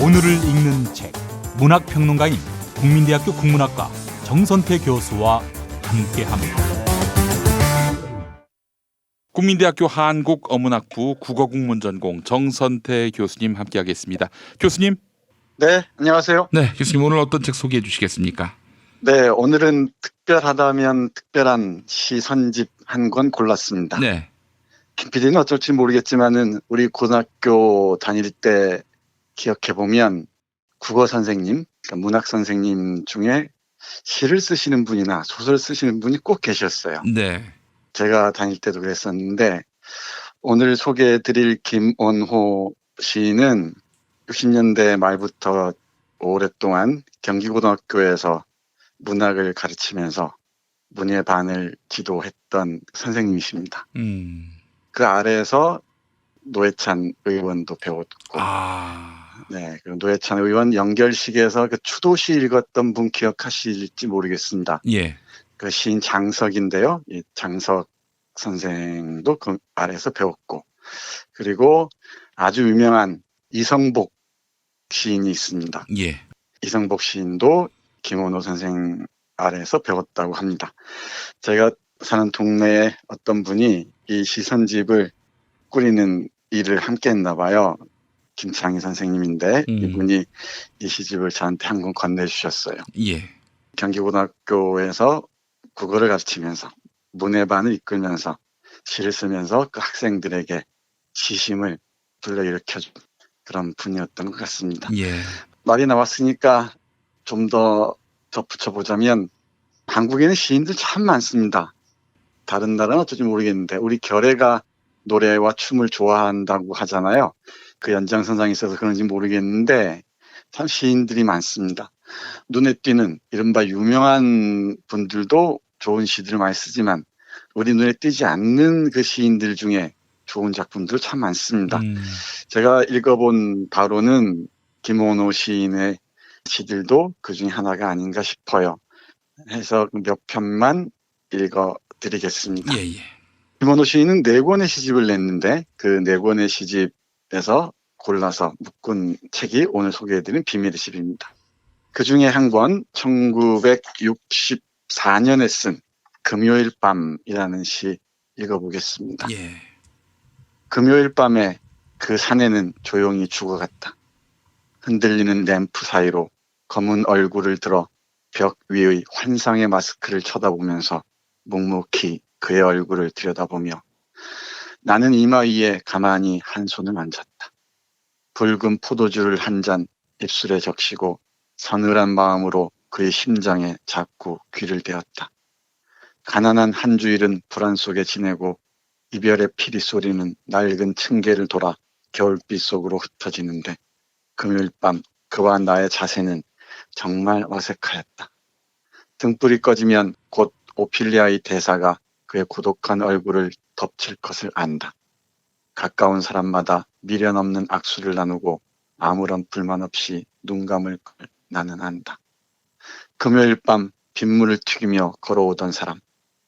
오늘을 읽는 책, 문학평론가인 국민대학교 국문학과 정선태 교수와 함께합니다. 국민대학교 한국어문학부 국어국문전공 정선태 교수님 함께하겠습니다. 교수님. 네, 안녕하세요. 네, 교수님 오늘 어떤 책 소개해 주시겠습니까? 네, 오늘은 특별하다면 특별한 시 선집 한 권 골랐습니다. 네. 김 PD는 어쩔지 모르겠지만은 우리 고등학교 다닐 때 기억해보면 국어 선생님, 그러니까 문학 선생님 중에 시를 쓰시는 분이나 소설 쓰시는 분이 꼭 계셨어요. 네. 제가 다닐 때도 그랬었는데 오늘 소개해드릴 김원호 시인은 60년대 말부터 오랫동안 경기고등학교에서 문학을 가르치면서 문예반을 지도했던 선생님이십니다. 그 아래에서 노회찬 의원도 배웠고, 네, 그 노회찬 의원 연결식에서 그 추도시 읽었던 분 기억하실지 모르겠습니다. 예. 그 시인 장석인데요. 이 장석 선생도 그 아래에서 배웠고, 그리고 아주 유명한 이성복 시인이 있습니다. 예. 이성복 시인도 김원호 선생 아래에서 배웠다고 합니다. 제가 사는 동네에 어떤 분이 이 시선집을 꾸리는 일을 함께 했나 봐요. 김창희 선생님인데 이분이 이 시집을 저한테 한 권 건네주셨어요. 예. 경기고등학교에서 국어를 가르치면서 문예반을 이끌면서 시를 쓰면서 그 학생들에게 시심을 불러일으켜준 그런 분이었던 것 같습니다. 예. 말이 나왔으니까 좀 더 덧붙여보자면 한국에는 시인들 참 많습니다. 다른 나라는 어떨지 모르겠는데 우리 결애가 노래와 춤을 좋아한다고 하잖아요. 그 연장선상에 있어서 그런지 모르겠는데 참 시인들이 많습니다. 눈에 띄는 이른바 유명한 분들도 좋은 시들을 많이 쓰지만 우리 눈에 띄지 않는 그 시인들 중에 좋은 작품들 참 많습니다. 제가 읽어본 바로는 김원호 시인의 시들도 그 중에 하나가 아닌가 싶어요. 해서 몇 편만 읽어드리겠습니다. 예. 김원호 시인은 4권의 시집을 냈는데 그 4권의 시집에서 골라서 묶은 책이 오늘 소개해드린 비밀의 집입니다. 그 중에 한 권 1964년에 쓴 금요일 밤이라는 시 읽어보겠습니다. 예. 금요일 밤에 그 사내는 조용히 죽어갔다. 흔들리는 램프 사이로 검은 얼굴을 들어 벽 위의 환상의 마스크를 쳐다보면서 묵묵히 그의 얼굴을 들여다보며 나는 이마 위에 가만히 한 손을 얹었다. 붉은 포도주를 한 잔 입술에 적시고 서늘한 마음으로 그의 심장에 자꾸 귀를 대었다. 가난한 한 주일은 불안 속에 지내고 이별의 피리 소리는 낡은 층계를 돌아 겨울빛 속으로 흩어지는데 금요일 밤 그와 나의 자세는 정말 어색하였다. 등불이 꺼지면 곧 오피리아의 대사가 그의 고독한 얼굴을 덮칠 것을 안다. 가까운 사람마다 미련 없는 악수를 나누고 아무런 불만 없이 눈 감을 걸 나는 안다. 금요일 밤 빗물을 튀기며 걸어오던 사람,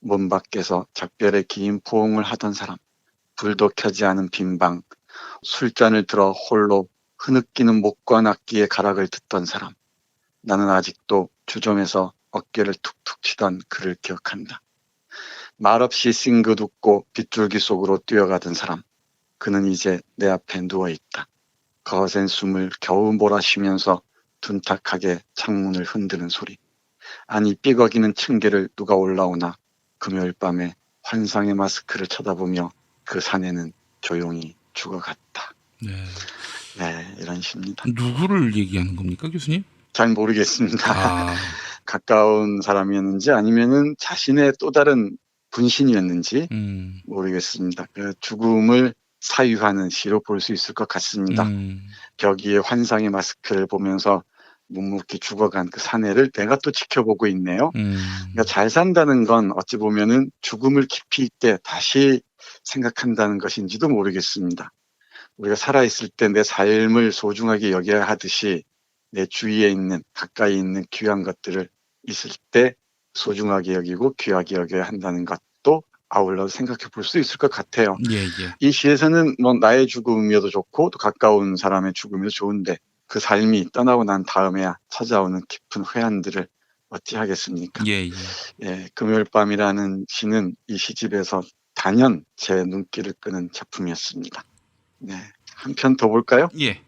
문 밖에서 작별의 긴 포옹을 하던 사람, 불도 켜지 않은 빈방, 술잔을 들어 홀로 흐느끼는 목과 악기의 가락을 듣던 사람, 나는 아직도 주점에서 어깨를 툭툭 치던 그를 기억한다. 말없이 싱긋 웃고 빗줄기 속으로 뛰어가던 사람, 그는 이제 내 앞에 누워있다. 거센 숨을 겨우 몰아쉬면서 둔탁하게 창문을 흔드는 소리. 아니 삐걱이는 층계를 누가 올라오나 금요일 밤에 환상의 마스크를 쳐다보며 그 사내는 조용히 죽어갔다. 네, 이런 시입니다. 누구를 얘기하는 겁니까, 교수님? 잘 모르겠습니다. 가까운 사람이었는지 아니면은 자신의 또 다른 분신이었는지 모르겠습니다. 그 죽음을 사유하는 시로 볼 수 있을 것 같습니다. 벽 위에 환상의 마스크를 보면서 묵묵히 죽어간 그 사내를 내가 또 지켜보고 있네요. 그러니까 잘 산다는 건 어찌 보면은 죽음을 깊이 있게 다시 생각한다는 것인지도 모르겠습니다. 우리가 살아있을 때 내 삶을 소중하게 여겨야 하듯이 내 주위에 있는 가까이 있는 귀한 것들을 있을 때 소중하게 여기고 귀하게 여겨야 한다는 것도 아울러 생각해 볼 수 있을 것 같아요. 예. 이 시에서는 뭐 나의 죽음이어도 좋고 또 가까운 사람의 죽음이어도 좋은데 그 삶이 떠나고 난 다음에야 찾아오는 깊은 회한들을 어찌하겠습니까? 예, 예. 예, 금요일 밤이라는 시는 이 시집에서 단연 제 눈길을 끄는 작품이었습니다. 네, 한 편 더 볼까요? 예.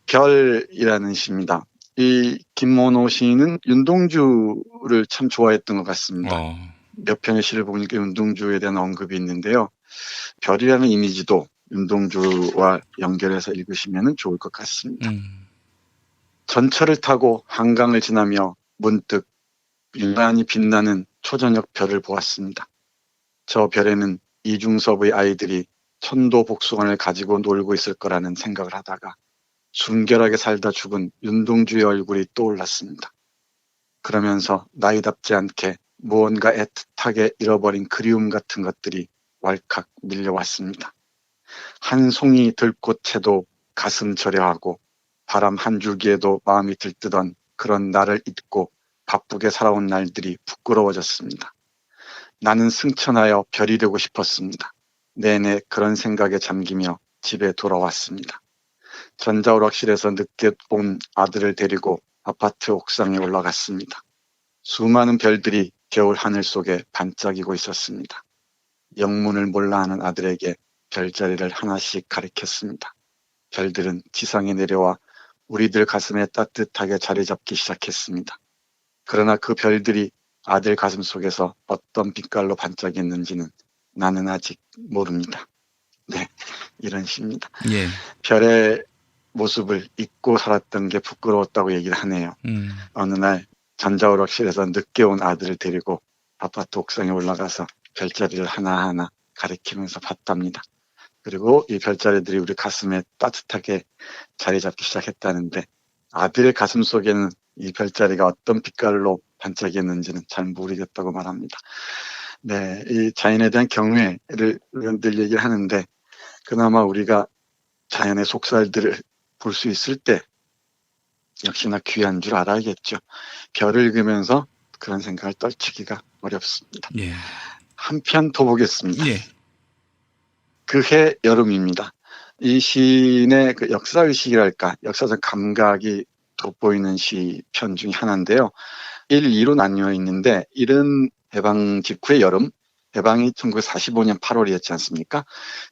별이라는 시입니다. 이 김모노 시인은 윤동주를 참 좋아했던 것 같습니다. 어. 몇 편의 시를 보니까 윤동주에 대한 언급이 있는데요. 별이라는 이미지도 윤동주와 연결해서 읽으시면 좋을 것 같습니다. 전철을 타고 한강을 지나며 문득 유난히 빛나는 초저녁 별을 보았습니다. 저 별에는 이중섭의 아이들이 천도복숭아를 가지고 놀고 있을 거라는 생각을 하다가 순결하게 살다 죽은 윤동주의 얼굴이 떠올랐습니다. 그러면서 나이답지 않게 무언가 애틋하게 잃어버린 그리움 같은 것들이 왈칵 밀려왔습니다. 한 송이 들꽃에도 가슴 저려하고 바람 한 줄기에도 마음이 들뜨던 그런 나를 잊고 바쁘게 살아온 날들이 부끄러워졌습니다. 나는 승천하여 별이 되고 싶었습니다. 내내 그런 생각에 잠기며 집에 돌아왔습니다. 전자오락실에서 늦게 온 아들을 데리고 아파트 옥상에 올라갔습니다. 수많은 별들이 겨울 하늘 속에 반짝이고 있었습니다. 영문을 몰라 하는 아들에게 별자리를 하나씩 가리켰습니다. 별들은 지상에 내려와 우리들 가슴에 따뜻하게 자리 잡기 시작했습니다. 그러나 그 별들이 아들 가슴 속에서 어떤 빛깔로 반짝였는지는 나는 아직 모릅니다. 네, 이런 시입니다. 예. 별의 모습을 잊고 살았던 게 부끄러웠다고 얘기를 하네요. 어느 날 전자오락실에서 늦게 온 아들을 데리고 아파트 옥상에 올라가서 별자리를 하나하나 가리키면서 봤답니다. 그리고 이 별자리들이 우리 가슴에 따뜻하게 자리 잡기 시작했다는데 아들의 가슴 속에는 이 별자리가 어떤 빛깔로 반짝였는지는 잘 모르겠다고 말합니다. 네, 이 자연에 대한 경외를 늘 얘기를 하는데 그나마 우리가 자연의 속살들을 볼 수 있을 때 역시나 귀한 줄 알아야겠죠. 별을 읽으면서 그런 생각을 떨치기가 어렵습니다. 예. 한 편 더 보겠습니다. 예. 그해 여름입니다. 이 시인의 그 역사의식이랄까 역사적 감각이 돋보이는 시편 중에 하나인데요. 1, 2로 나뉘어 있는데 1은 해방 직후의 여름, 해방이 1945년 8월이었지 않습니까?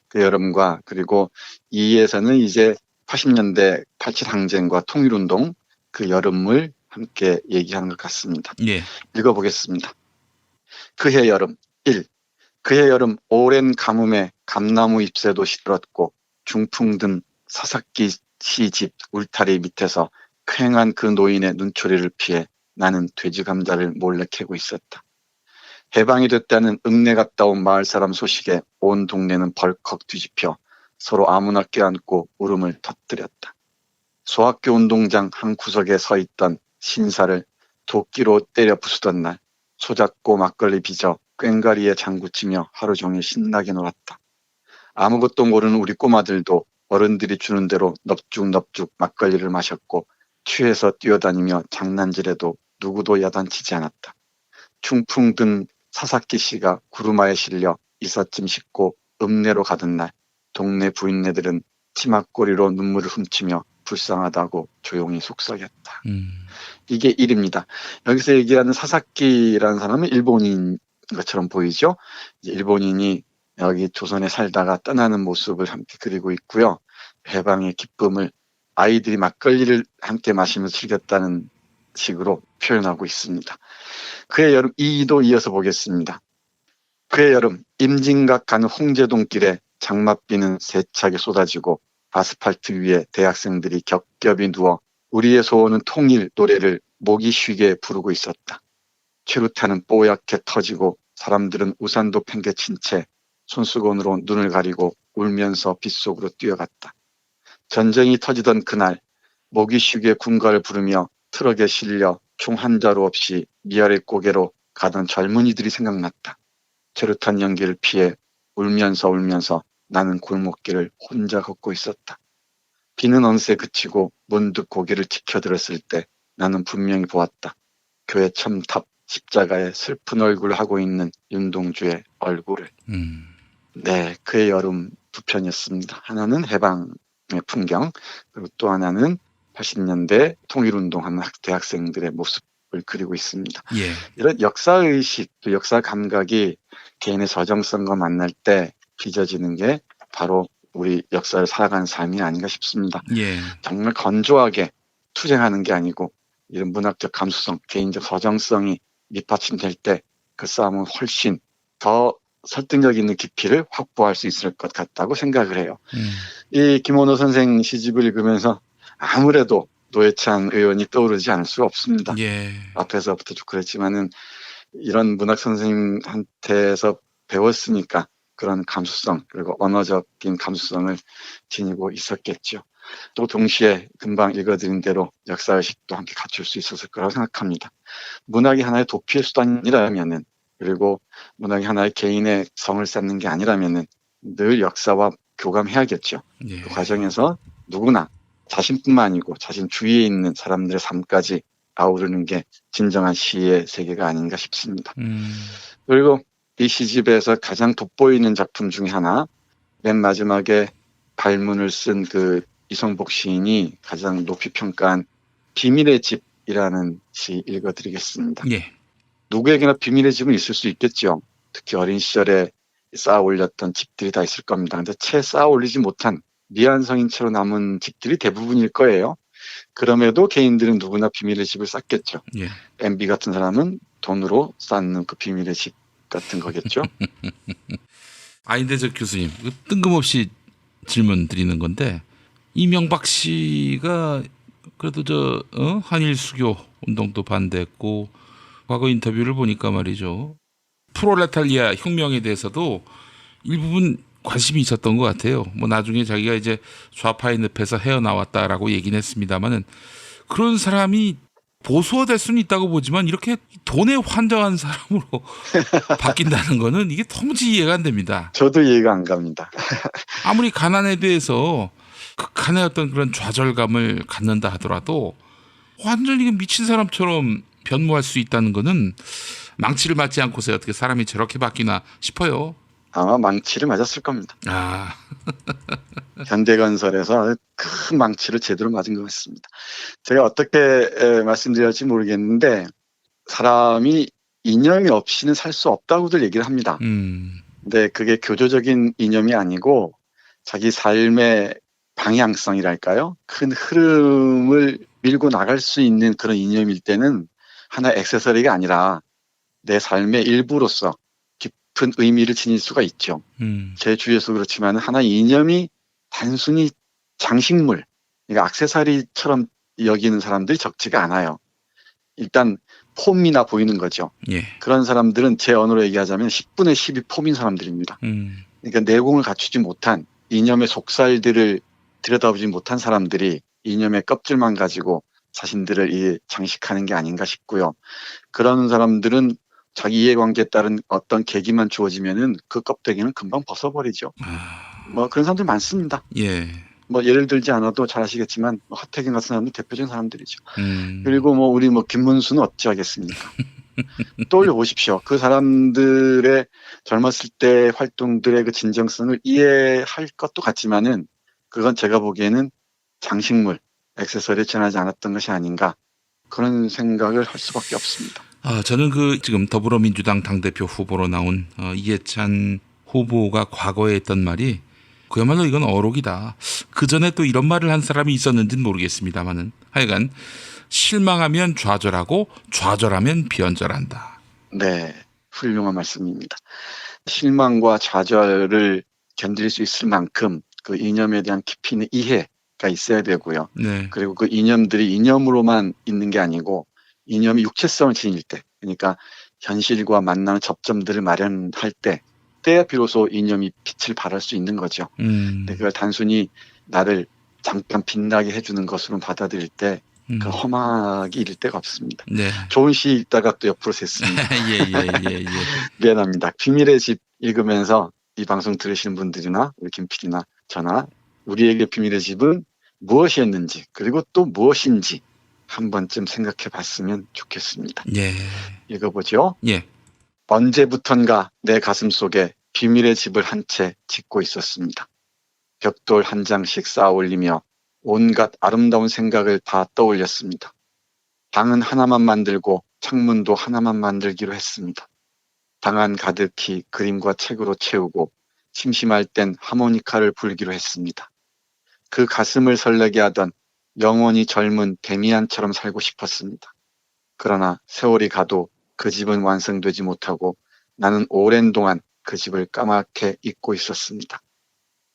그 여름과 그리고 2에서는 이제 80년대 87 항쟁과 통일운동 그 여름을 함께 얘기하는 것 같습니다. 예. 읽어보겠습니다. 그해 여름 1. 그해 여름 오랜 가뭄에 감나무 잎새도 시들었고 중풍 든 사사키 시집 울타리 밑에서 쾌행한 그 노인의 눈초리를 피해 나는 돼지 감자를 몰래 캐고 있었다. 해방이 됐다는 읍내 갔다 온 마을 사람 소식에 온 동네는 벌컥 뒤집혀 서로 아무나 껴안고 울음을 터뜨렸다. 소학교 운동장 한 구석에 서 있던 신사를 도끼로 때려 부수던 날 소잡고 막걸리 빚어 꽹과리에 장구치며 하루 종일 신나게 놀았다. 아무것도 모르는 우리 꼬마들도 어른들이 주는 대로 넙죽넙죽 막걸리를 마셨고 취해서 뛰어다니며 장난질해도 누구도 야단치지 않았다. 충풍 든 사사키 씨가 구루마에 실려 이삿짐 싣고 읍내로 가던 날 동네 부인네들은 치맛꼬리로 눈물을 훔치며 불쌍하다고 조용히 속삭였다. 이게 1입니다. 여기서 얘기하는 사사키라는 사람은 일본인 것처럼 보이죠. 일본인이 여기 조선에 살다가 떠나는 모습을 함께 그리고 있고요. 해방의 기쁨을 아이들이 막걸리를 함께 마시면서 즐겼다는 식으로 표현하고 있습니다. 그의 여름 2도 이어서 보겠습니다. 그의 여름 임진각 가는 홍제동길에 장맛비는 세차게 쏟아지고 아스팔트 위에 대학생들이 겹겹이 누워 우리의 소원은 통일 노래를 목이 쉬게 부르고 있었다. 최루탄은 뽀얗게 터지고 사람들은 우산도 팽개친 채 손수건으로 눈을 가리고 울면서 빗속으로 뛰어갔다. 전쟁이 터지던 그날 목이 쉬게 군가를 부르며 트럭에 실려 총 한 자루 없이 미아래 고개로 가던 젊은이들이 생각났다. 최루탄 연기를 피해 울면서 나는 골목길을 혼자 걷고 있었다. 비는 어느새 그치고 문득 고개를 치켜들었을 때 나는 분명히 보았다. 교회 첨탑 십자가에 슬픈 얼굴을 하고 있는 윤동주의 얼굴을. 네, 그의 여름 두 편이었습니다. 하나는 해방의 풍경, 그리고 또 하나는 80년대 통일운동하는 대학생들의 모습을 그리고 있습니다. 예. 이런 역사의식, 또 역사 감각이 개인의 저정성과 만날 때 빚어지는 게 바로 우리 역사를 살아가는 삶이 아닌가 싶습니다. 예. 정말 건조하게 투쟁하는 게 아니고 이런 문학적 감수성, 개인적 서정성이 밑받침될 때 그 싸움은 훨씬 더 설득력 있는 깊이를 확보할 수 있을 것 같다고 생각을 해요. 이 김원호 선생 시집을 읽으면서 아무래도 노회찬 의원이 떠오르지 않을 수가 없습니다. 예. 앞에서부터 쭉 그랬지만은 이런 문학 선생님한테서 배웠으니까 그런 감수성 그리고 언어적인 감수성을 지니고 있었겠죠. 또 동시에 금방 읽어드린 대로 역사의식도 함께 갖출 수 있었을 거라고 생각합니다. 문학이 하나의 도피의 수단이라면은 그리고 문학이 하나의 개인의 성을 쌓는 게 아니라면은 늘 역사와 교감해야겠죠. 예. 그 과정에서 누구나 자신뿐만 아니고 자신 주위에 있는 사람들의 삶까지 아우르는 게 진정한 시의 세계가 아닌가 싶습니다. 그리고 이 시집에서 가장 돋보이는 작품 중에 하나, 맨 마지막에 발문을 쓴 그 이성복 시인이 가장 높이 평가한 비밀의 집이라는 시 읽어드리겠습니다. 예. 누구에게나 비밀의 집은 있을 수 있겠죠. 특히 어린 시절에 쌓아 올렸던 집들이 다 있을 겁니다. 근데 채 쌓아 올리지 못한 미완성인 채로 남은 집들이 대부분일 거예요. 그럼에도 개인들은 누구나 비밀의 집을 쌓겠죠. 예. MB 같은 사람은 돈으로 쌓는 그 비밀의 집 같은 거겠죠. 근데 저 교수님 뜬금없이 질문 드리는 건데 이명박 씨가 그래도 한일 수교 운동도 반대했고 과거 인터뷰를 보니까 말이죠. 프롤레타리아 혁명에 대해서도 일부분 관심이 있었던 것 같아요. 뭐 나중에 자기가 이제 좌파의 늪에서 헤어나왔다라고 얘기는 했습니다만은 그런 사람이 보수화될 수는 있다고 보지만 이렇게 돈에 환장한 사람으로 바뀐다는 거는 이게 도무지 이해가 안 됩니다. 저도 이해가 안 갑니다. 아무리 가난에 대해서 극한의 어떤 그런 좌절감을 갖는다 하더라도 완전히 미친 사람처럼 변모할 수 있다는 거는 망치를 맞지 않고서 어떻게 사람이 저렇게 바뀌나 싶어요. 아마 망치를 맞았을 겁니다. 현대건설에서 큰 망치를 제대로 맞은 것 같습니다. 제가 어떻게 말씀드릴지 모르겠는데 사람이 이념이 없이는 살 수 없다고들 얘기를 합니다. 근데 그게 교조적인 이념이 아니고 자기 삶의 방향성이랄까요? 큰 흐름을 밀고 나갈 수 있는 그런 이념일 때는 하나의 액세서리가 아니라 내 삶의 일부로서 깊은 의미를 지닐 수가 있죠. 제 주위에서 그렇지만 하나의 이념이 단순히 장식물, 그러니까 액세서리처럼 여기는 사람들이 적지가 않아요. 일단 폼이나 보이는 거죠. 예. 그런 사람들은 제 언어로 얘기하자면 10분의 10이 폼인 사람들입니다. 그러니까 내공을 갖추지 못한 이념의 속살들을 들여다보지 못한 사람들이 이념의 껍질만 가지고 자신들을 장식하는 게 아닌가 싶고요. 그런 사람들은 자기 이해관계에 따른 어떤 계기만 주어지면은 그 껍데기는 금방 벗어버리죠. 뭐 그런 사람들 많습니다. 예. 뭐 예를 들지 않아도 잘 아시겠지만 하태경 같은 사람들 대표적인 사람들이죠. 그리고 뭐 우리 뭐 김문수는 어찌 하겠습니까? 떠올려 보십시오. 그 사람들의 젊었을 때 활동들의 그 진정성을 이해할 것도 같지만은 그건 제가 보기에는 장식물, 액세서리에 지나지 않았던 것이 아닌가 그런 생각을 할 수밖에 없습니다. 저는 지금 더불어민주당 당대표 후보로 나온 이해찬 후보가 과거에 했던 말이 그야말로 이건 어록이다. 그 전에 또 이런 말을 한 사람이 있었는지는 모르겠습니다만은 하여간 실망하면 좌절하고 좌절하면 변절한다. 네, 훌륭한 말씀입니다. 실망과 좌절을 견딜 수 있을 만큼 그 이념에 대한 깊이 있는 이해가 있어야 되고요. 네. 그리고 그 이념들이 이념으로만 있는 게 아니고 이념이 육체성을 지닐 때, 그러니까 현실과 만나는 접점들을 마련할 때야 비로소 이념이 빛을 발할 수 있는 거죠. 근데 그걸 단순히 나를 잠깐 빛나게 해주는 것으로 받아들일 때 그 험하게 이를 데가 없습니다. 네. 좋은 시 읽다가 또 옆으로 샜습니다. 예. 미안합니다. 비밀의 집 읽으면서 이 방송 들으시는 분들이나 우리 김 PD나 저나 우리에게 비밀의 집은 무엇이었는지 그리고 또 무엇인지 한 번쯤 생각해 봤으면 좋겠습니다. 예. 읽어보죠. 예. 언제부턴가 내 가슴 속에 비밀의 집을 한 채 짓고 있었습니다. 벽돌 한 장씩 쌓아 올리며 온갖 아름다운 생각을 다 떠올렸습니다. 방은 하나만 만들고 창문도 하나만 만들기로 했습니다. 방 안 가득히 그림과 책으로 채우고 심심할 땐 하모니카를 불기로 했습니다. 그 가슴을 설레게 하던 영원히 젊은 데미안처럼 살고 싶었습니다. 그러나 세월이 가도 그 집은 완성되지 못하고 나는 오랜 동안 그 집을 까맣게 잊고 있었습니다.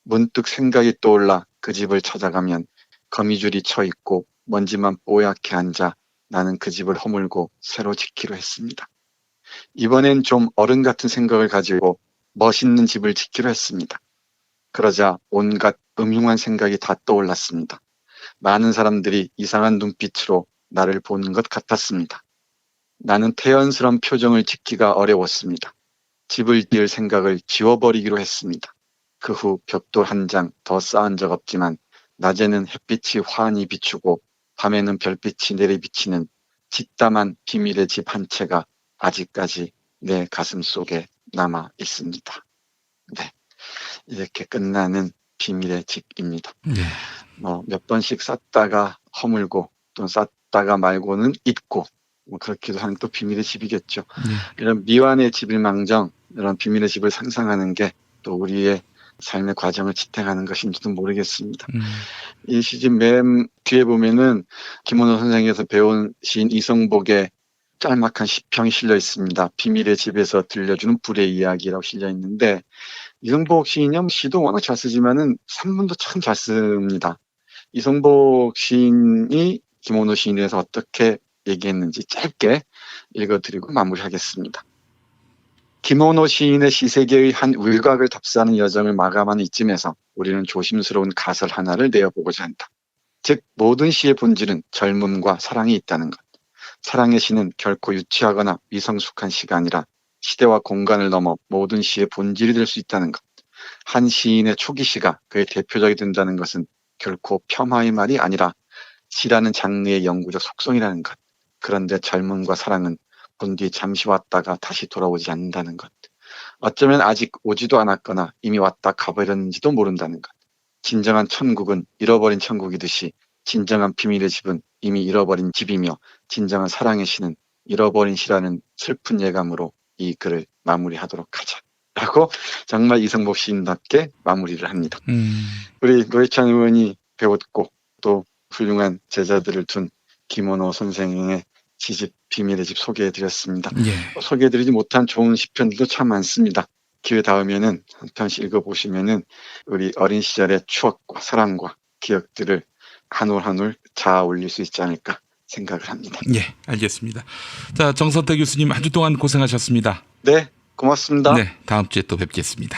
문득 생각이 떠올라 그 집을 찾아가면 거미줄이 쳐 있고 먼지만 뽀얗게 앉아 나는 그 집을 허물고 새로 짓기로 했습니다. 이번엔 좀 어른 같은 생각을 가지고 멋있는 집을 짓기로 했습니다. 그러자 온갖 음흉한 생각이 다 떠올랐습니다. 많은 사람들이 이상한 눈빛으로 나를 보는 것 같았습니다. 나는 태연스러운 표정을 짓기가 어려웠습니다. 집을 지을 생각을 지워버리기로 했습니다. 그 후 벽돌 한 장 더 쌓은 적 없지만 낮에는 햇빛이 환히 비추고 밤에는 별빛이 내리비치는 짓담한 비밀의 집 한 채가 아직까지 내 가슴 속에 남아 있습니다. 네, 이렇게 끝나는 비밀의 집입니다. 네. 몇 번씩 쌓다가 허물고 또 쌓다가 말고는 잊고 그렇기도 하는 또 비밀의 집이겠죠. 네. 이런 미완의 집일망정 이런 비밀의 집을 상상하는 게 또 우리의 삶의 과정을 지탱하는 것인지도 모르겠습니다. 이 시집 맨 뒤에 보면은 김원호 선생님께서 배운 시인 이성복의 짤막한 시평이 실려 있습니다. 비밀의 집에서 들려주는 불의 이야기라고 실려 있는데 이성복 시인은 시도 워낙 잘 쓰지만은 산문도 참 잘 씁니다. 이성복 시인이 김원호 시인에 대해서 어떻게 얘기했는지 짧게 읽어드리고 마무리하겠습니다. 김원호 시인의 시세계의 한 울각을 답사하는 여정을 마감하는 이쯤에서 우리는 조심스러운 가설 하나를 내어보고자 한다. 즉 모든 시의 본질은 젊음과 사랑이 있다는 것. 사랑의 시는 결코 유치하거나 미성숙한 시가 아니라 시대와 공간을 넘어 모든 시의 본질이 될 수 있다는 것. 한 시인의 초기 시가 그의 대표작이 된다는 것은 결코 폄하의 말이 아니라 시라는 장르의 영구적 속성이라는 것. 그런데 젊음과 사랑은 본 뒤 잠시 왔다가 다시 돌아오지 않는다는 것. 어쩌면 아직 오지도 않았거나 이미 왔다 가버렸는지도 모른다는 것. 진정한 천국은 잃어버린 천국이듯이 진정한 비밀의 집은 이미 잃어버린 집이며 진정한 사랑의 시는 잃어버린 시라는 슬픈 예감으로 이 글을 마무리하도록 하자. 라고 정말 이성복 시인답게 마무리를 합니다. 우리 노회찬 의원이 배웠고 또 훌륭한 제자들을 둔 김원호 선생의 시집 비밀의 집 소개해드렸습니다. 예. 소개해드리지 못한 좋은 시편들도 참 많습니다. 기회 닿으면은 한 편씩 읽어보시면은 우리 어린 시절의 추억과 사랑과 기억들을 한 올 한 올 자아 올릴 수 있지 않을까 생각을 합니다. 예, 알겠습니다. 자, 정선태 교수님 한 주 동안 고생하셨습니다. 네, 고맙습니다. 네, 다음 주에 또 뵙겠습니다.